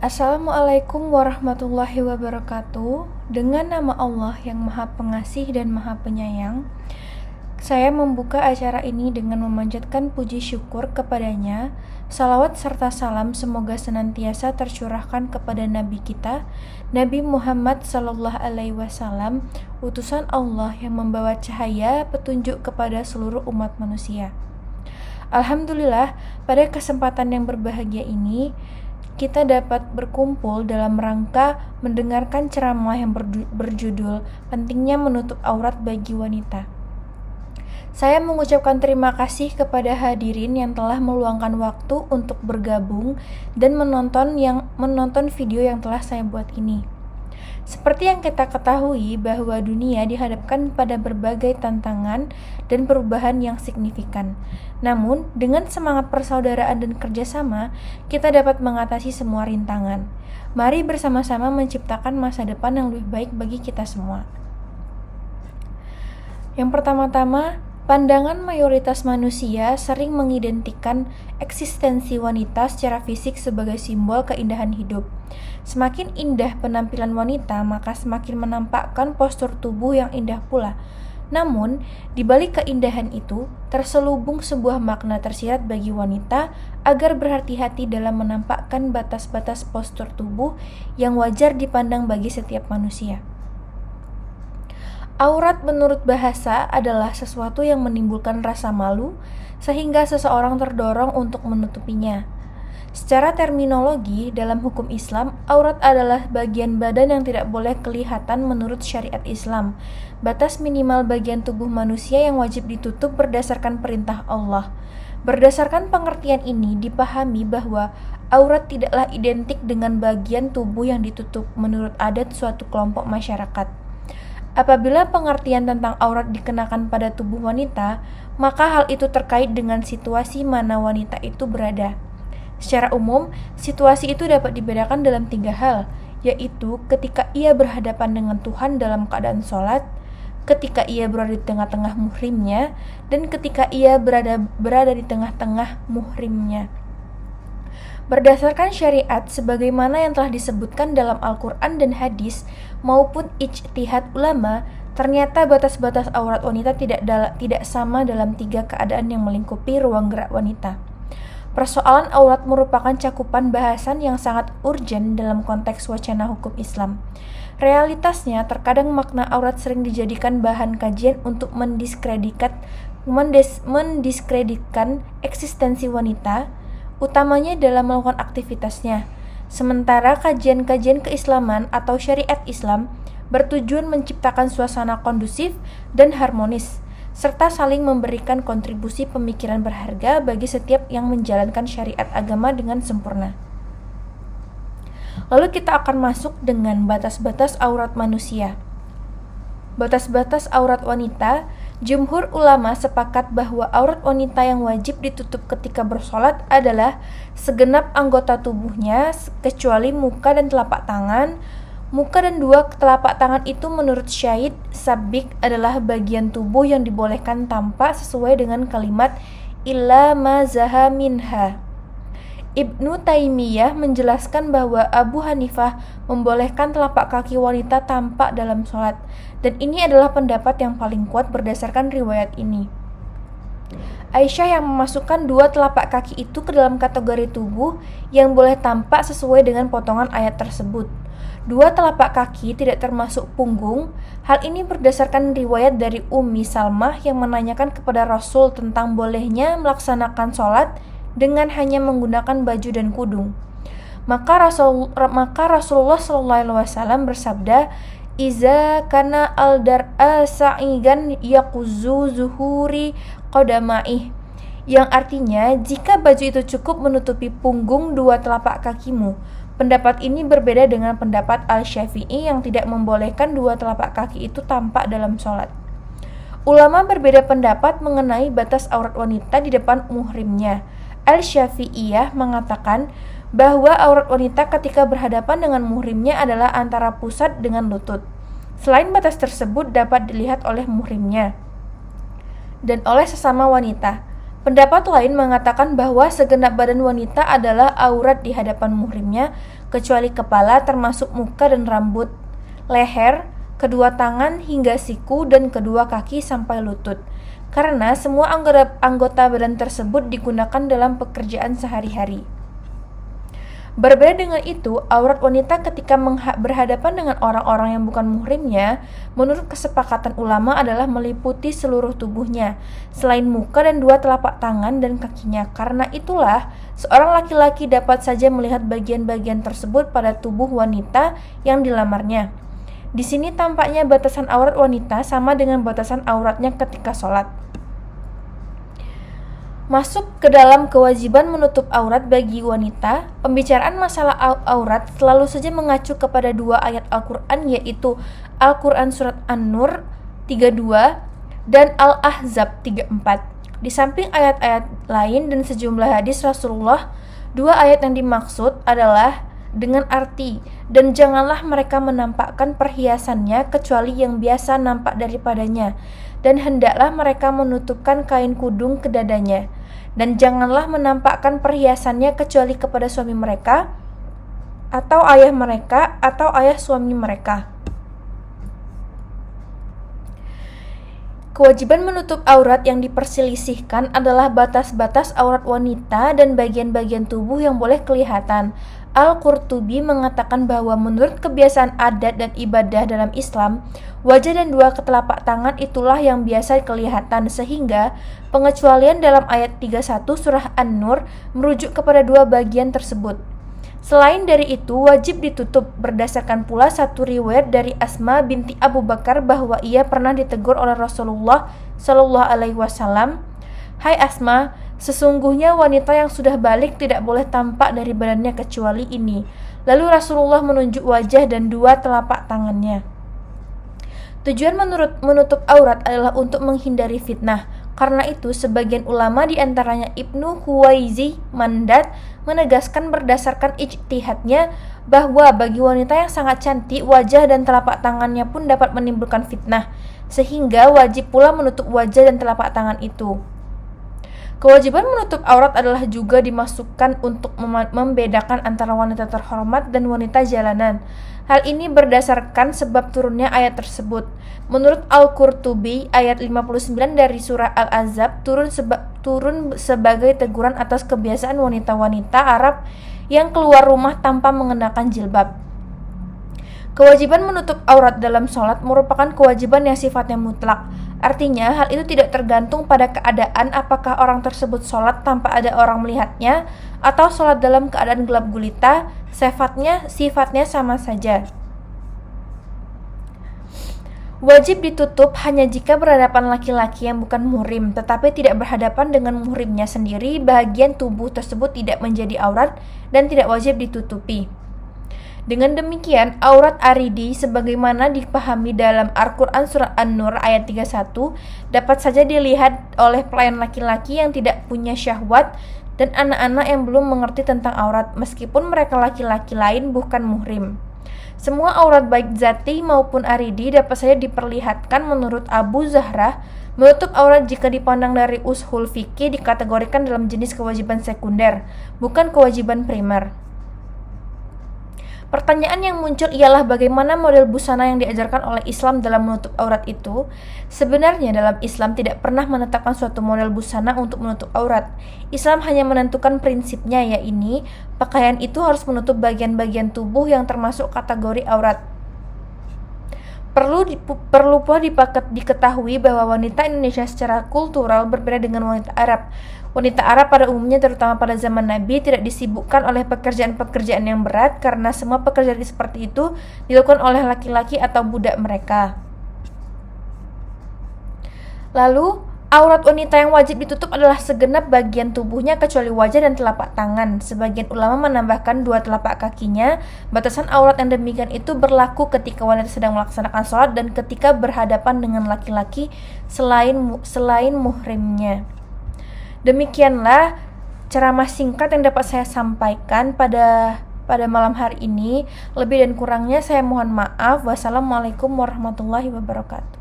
Assalamualaikum warahmatullahi wabarakatuh. Dengan nama Allah yang Maha Pengasih dan Maha Penyayang, saya membuka acara ini dengan memanjatkan puji syukur kepadanya. Salawat serta salam semoga senantiasa tercurahkan kepada Nabi kita, Nabi Muhammad SAW, utusan Allah yang membawa cahaya petunjuk kepada seluruh umat manusia. Alhamdulillah, pada kesempatan yang berbahagia ini, kita dapat berkumpul dalam rangka mendengarkan ceramah yang berjudul Pentingnya Menutup Aurat Bagi Wanita. Saya mengucapkan terima kasih kepada hadirin yang telah meluangkan waktu untuk bergabung dan menonton video yang telah saya buat ini. Seperti yang kita ketahui bahwa dunia dihadapkan pada berbagai tantangan dan perubahan yang signifikan. Namun, dengan semangat persaudaraan dan kerjasama, kita dapat mengatasi semua rintangan. Mari bersama-sama menciptakan masa depan yang lebih baik bagi kita semua. Yang pertama-tama, pandangan mayoritas manusia sering mengidentikan eksistensi wanita secara fisik sebagai simbol keindahan hidup. Semakin indah penampilan wanita, maka semakin menampakkan postur tubuh yang indah pula. Namun, di balik keindahan itu, terselubung sebuah makna tersirat bagi wanita agar berhati-hati dalam menampakkan batas-batas postur tubuh yang wajar dipandang bagi setiap manusia. Aurat menurut bahasa adalah sesuatu yang menimbulkan rasa malu, sehingga seseorang terdorong untuk menutupinya. Secara terminologi, dalam hukum Islam, aurat adalah bagian badan yang tidak boleh kelihatan menurut syariat Islam. Batas minimal bagian tubuh manusia yang wajib ditutup berdasarkan perintah Allah. Berdasarkan pengertian ini, dipahami bahwa aurat tidaklah identik dengan bagian tubuh yang ditutup menurut adat suatu kelompok masyarakat. Apabila pengertian tentang aurat dikenakan pada tubuh wanita, maka hal itu terkait dengan situasi mana wanita itu berada. Secara umum, situasi itu dapat dibedakan dalam 3 hal, yaitu ketika ia berhadapan dengan Tuhan dalam keadaan sholat, ketika ia berada di tengah-tengah muhrimnya, dan ketika ia berada di tengah-tengah muhrimnya. Berdasarkan syariat sebagaimana yang telah disebutkan dalam Al-Quran dan hadis maupun ijtihad ulama, ternyata batas-batas aurat wanita tidak sama dalam 3 keadaan yang melingkupi ruang gerak wanita. Persoalan aurat merupakan cakupan bahasan yang sangat urgen dalam konteks wacana hukum Islam. Realitasnya, terkadang makna aurat sering dijadikan bahan kajian untuk mendiskreditkan eksistensi wanita, utamanya dalam melakukan aktivitasnya. Sementara kajian-kajian keislaman atau syariat Islam bertujuan menciptakan suasana kondusif dan harmonis, serta saling memberikan kontribusi pemikiran berharga bagi setiap yang menjalankan syariat agama dengan sempurna. Lalu kita akan masuk dengan batas-batas aurat manusia. Batas-batas aurat wanita. Jumhur ulama sepakat bahwa aurat wanita yang wajib ditutup ketika bersolat adalah segenap anggota tubuhnya kecuali muka dan telapak tangan. Muka dan 2 telapak tangan itu menurut Syahid Sabik adalah bagian tubuh yang dibolehkan tampak sesuai dengan kalimat illa ma zaha minha. Ibnu Taimiyah menjelaskan bahwa Abu Hanifah membolehkan telapak kaki wanita tampak dalam sholat, dan ini adalah pendapat yang paling kuat berdasarkan riwayat ini. Aisyah yang memasukkan 2 telapak kaki itu ke dalam kategori tubuh yang boleh tampak sesuai dengan potongan ayat tersebut. 2 telapak kaki tidak termasuk punggung. Hal ini berdasarkan riwayat dari Ummi Salmah yang menanyakan kepada Rasul tentang bolehnya melaksanakan sholat dengan hanya menggunakan baju dan kudung. Maka Rasulullah SAW bersabda, "Iza kana al-dar'a sa'igan yaquzu zuhuri qadamaih," yang artinya jika baju itu cukup menutupi punggung 2 telapak kakimu. Pendapat ini berbeda dengan pendapat Al-Syafi'i yang tidak membolehkan 2 telapak kaki itu tampak dalam sholat. Ulama berbeda pendapat mengenai batas aurat wanita di depan muhrimnya. Al-Syafi'iyah mengatakan bahwa aurat wanita ketika berhadapan dengan muhrimnya adalah antara pusat dengan lutut. Selain batas tersebut dapat dilihat oleh muhrimnya dan oleh sesama wanita. Pendapat lain mengatakan bahwa segenap badan wanita adalah aurat di hadapan muhrimnya, kecuali kepala termasuk muka dan rambut, leher, kedua tangan hingga siku, dan kedua kaki sampai lutut. Karena semua anggota badan tersebut digunakan dalam pekerjaan sehari-hari. Berbeda dengan itu, aurat wanita ketika berhadapan dengan orang-orang yang bukan muhrimnya, menurut kesepakatan ulama adalah meliputi seluruh tubuhnya, selain muka dan dua telapak tangan dan kakinya. Karena itulah, seorang laki-laki dapat saja melihat bagian-bagian tersebut pada tubuh wanita yang dilamarnya. Di sini tampaknya batasan aurat wanita sama dengan batasan auratnya ketika sholat. Masuk ke dalam kewajiban menutup aurat bagi wanita, pembicaraan masalah aurat selalu saja mengacu kepada dua ayat Al-Quran, yaitu Al-Quran Surat An-Nur 32 dan Al-Ahzab 34. Di samping ayat-ayat lain dan sejumlah hadis Rasulullah, dua ayat yang dimaksud adalah dengan arti, dan janganlah mereka menampakkan perhiasannya kecuali yang biasa nampak daripadanya, dan hendaklah mereka menutupkan kain kudung ke dadanya, dan janganlah menampakkan perhiasannya kecuali kepada suami mereka, atau ayah mereka, atau ayah suami mereka. Kewajiban menutup aurat yang diperselisihkan adalah batas-batas aurat wanita dan bagian-bagian tubuh yang boleh kelihatan. Al-Qurtubi mengatakan bahwa menurut kebiasaan adat dan ibadah dalam Islam, wajah dan dua telapak tangan itulah yang biasa kelihatan, sehingga pengecualian dalam ayat 31 surah An-Nur merujuk kepada dua bagian tersebut. Selain dari itu, wajib ditutup. Berdasarkan pula satu riwayat dari Asma binti Abu Bakar bahwa ia pernah ditegur oleh Rasulullah Shallallahu Alaihi Wasallam, "Hai Asma, sesungguhnya wanita yang sudah balik tidak boleh tampak dari badannya kecuali ini." Lalu Rasulullah menunjuk wajah dan dua telapak tangannya. Tujuan menutup aurat adalah untuk menghindari fitnah. Karena itu, sebagian ulama diantaranya Ibnu Huwaizi Mandat menegaskan berdasarkan ijtihadnya bahwa bagi wanita yang sangat cantik, wajah dan telapak tangannya pun dapat menimbulkan fitnah, sehingga wajib pula menutup wajah dan telapak tangan itu. Kewajiban menutup aurat adalah juga dimasukkan untuk membedakan antara wanita terhormat dan wanita jalanan. Hal ini berdasarkan sebab turunnya ayat tersebut. Menurut Al-Qurtubi, ayat 59 dari surah Al-Ahzab turun sebagai teguran atas kebiasaan wanita-wanita Arab yang keluar rumah tanpa mengenakan jilbab. Kewajiban menutup aurat dalam sholat merupakan kewajiban yang sifatnya mutlak. Artinya, hal itu tidak tergantung pada keadaan apakah orang tersebut sholat tanpa ada orang melihatnya atau sholat dalam keadaan gelap gulita, sifatnya sama saja. Wajib ditutup hanya jika berhadapan laki-laki yang bukan muhrim, tetapi tidak berhadapan dengan muhrimnya sendiri, bagian tubuh tersebut tidak menjadi aurat dan tidak wajib ditutupi. Dengan demikian, aurat aridi sebagaimana dipahami dalam Al-Quran Surat An-Nur ayat 31 dapat saja dilihat oleh pelayan laki-laki yang tidak punya syahwat dan anak-anak yang belum mengerti tentang aurat, meskipun mereka laki-laki lain bukan muhrim. Semua aurat baik zati maupun aridi dapat saja diperlihatkan menurut Abu Zahrah. Menutup aurat jika dipandang dari ushul fikih dikategorikan dalam jenis kewajiban sekunder, bukan kewajiban primer. Pertanyaan yang muncul ialah bagaimana model busana yang diajarkan oleh Islam dalam menutup aurat itu. Sebenarnya dalam Islam tidak pernah menetapkan suatu model busana untuk menutup aurat. Islam hanya menentukan prinsipnya, yaitu pakaian itu harus menutup bagian-bagian tubuh yang termasuk kategori aurat. Perlu pula diketahui bahwa wanita Indonesia secara kultural berbeda dengan wanita Arab. Wanita Arab pada umumnya, terutama pada zaman Nabi, tidak disibukkan oleh pekerjaan-pekerjaan yang berat karena semua pekerjaan seperti itu dilakukan oleh laki-laki atau budak mereka. Lalu, aurat wanita yang wajib ditutup adalah segenap bagian tubuhnya kecuali wajah dan telapak tangan. Sebagian ulama menambahkan dua telapak kakinya. Batasan aurat yang demikian itu berlaku ketika wanita sedang melaksanakan sholat dan ketika berhadapan dengan laki-laki selain muhrimnya. Demikianlah ceramah singkat yang dapat saya sampaikan pada malam hari ini. Lebih dan kurangnya saya mohon maaf. Wassalamualaikum warahmatullahi wabarakatuh.